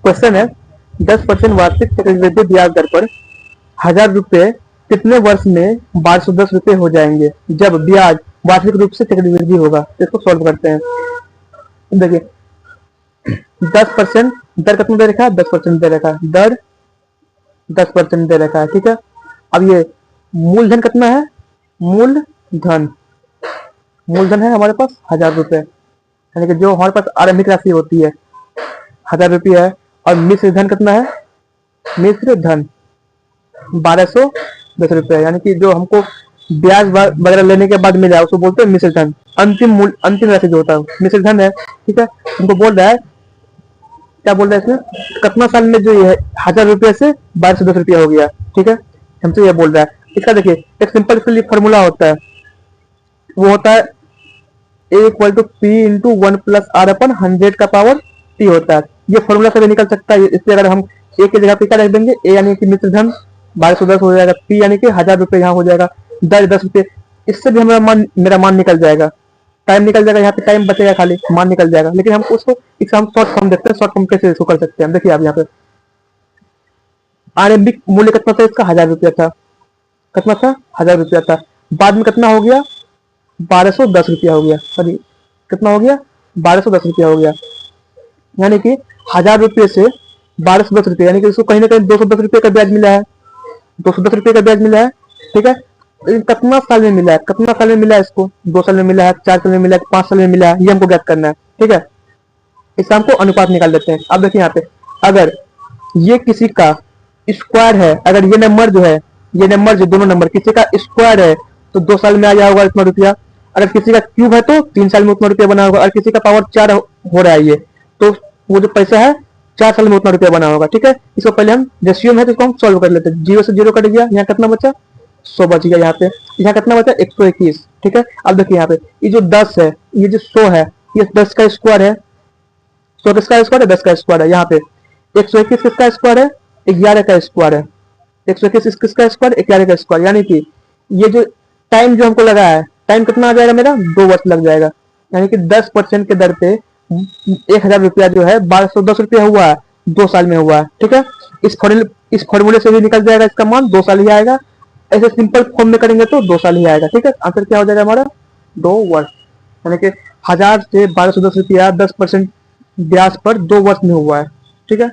Question है 10% वार्षिक चक्रवृद्धि ब्याज दर पर 1000 रुपए कितने वर्ष में 1210 रुपए हो जाएंगे जब ब्याज वार्षिक रूप से चक्रवृद्धि होगा। तो इसको सॉल्व करते हैं। देखिए 10% दर कितना दे रखा है, 10% दे रखा है, दर 10% दे रखा है, ठीक है। अब ये मूलधन कितना है, मूलधन मूलधन है हमारे पास 1000 रुपए, यानी कि जो हमारे पास आरंभिक राशि होती है 1000 रुपये है। और मिश्र धन कितना है, मिश्र धन 1210 रुपये, यानी कि जो हमको ब्याज वगैरह लेने के बाद मिला उसको बोलते हैं मिश्र धन। अंतिम राशि जो होता है मिश्र धन है, ठीक है। हमको बोल रहा है, क्या बोल रहा है इसमें, कितना साल में जो ये 1000 रुपये से 1210 रुपया हो गया, ठीक है। हमसे ये बोल रहा है। इसका देखिए एक सिंपल इसके लिए फॉर्मूला होता है, वो होता है A equal to P into 1+R/100 का पावर टी होता है। ये फॉर्मूला से भी निकल सकता है। इसलिए अगर हम ए की जगह पे क्या रख देंगे, ए यानी कि मिश्र धन 1210 हो जाएगा, पी यानी कि 1000 रुपये यहाँ हो जाएगा, 10 रुपये। इससे भी हमारा मेरा मान निकल जाएगा, टाइम निकल जाएगा, यहाँ पे टाइम बचेगा, खाली मान निकल जाएगा। लेकिन हमको उसको हम शॉर्ट फॉर्म देखते हैं, शॉर्ट फॉर्म कैसे इसको कर सकते हैं। देखिए आप यहाँ पे आरंभिक मूल्य कितना था इसका, 1000 रुपया था, कितना था, 1000 रुपया था। बाद में कितना हो गया, 1210 रुपया हो गया, सॉरी कितना हो गया, 1210 रुपया हो गया। यानी कि 1000 रुपये से 1210 रुपये, यानी कि इसको कहीं ना कहीं 210 रुपये का ब्याज मिला है, 210 रुपये का ब्याज मिला है, ठीक है। कितना साल में मिला है, कितना साल में मिला है, इसको 2 साल में मिला है, 4 साल में मिला है, 5 साल में मिला है, ये हमको ज्ञात करना है, ठीक है। इससे हमको अनुपात निकाल देते हैं। अब देखिए यहाँ पे अगर ये किसी का स्क्वायर है, अगर ये नंबर जो है, ये नंबर जो दोनों नंबर किसी का स्क्वायर है तो 2 साल में आ जाएगा इतना रुपया। अगर किसी का क्यूब है तो 3 साल में उतना रुपया बना होगा। और किसी का पावर 4 हो रहा है ये, तो वो जो पैसा है 4 साल में उतना रुपया बना होगा, ठीक है। इसको पहले हम रेशियो में है तो इसको हम सॉल्व कर लेते हैं। 0 से 0 कट गया, यहाँ कितना बचा, 100 बच गया। यहाँ पे यहाँ कितना बचा, 121, ठीक है। अब देखिए यहाँ पे ये जो 10 है, ये जो 100 है, ये 10 का स्क्वायर है, 100 किसका स्क्वायर है, 10 का स्क्वायर है। यहाँ पे 121 किसका स्क्वायर है, 11 का स्क्वायर है। 121 किसका स्क्वायर, 11 का स्क्वायर। यानी कि ये जो टाइम जो हमको लगा है, टाइम कितना आ जाएगा मेरा, 2 वर्ष लग जाएगा। यानी कि 10% के दर पे 1000 रुपया जो है 1210 रुपया हुआ है, 2 साल में हुआ है, ठीक है। इस फॉर्मूले से भी निकल जाएगा, इसका मान 2 साल ही आएगा। ऐसे सिंपल फॉर्म में करेंगे तो 2 साल ही आएगा, ठीक है। आंसर क्या हो जाएगा हमारा, 2 वर्ष। यानी कि 1000 से 1210 रुपया 10% ब्याज पर 2 वर्ष में हुआ है, ठीक है।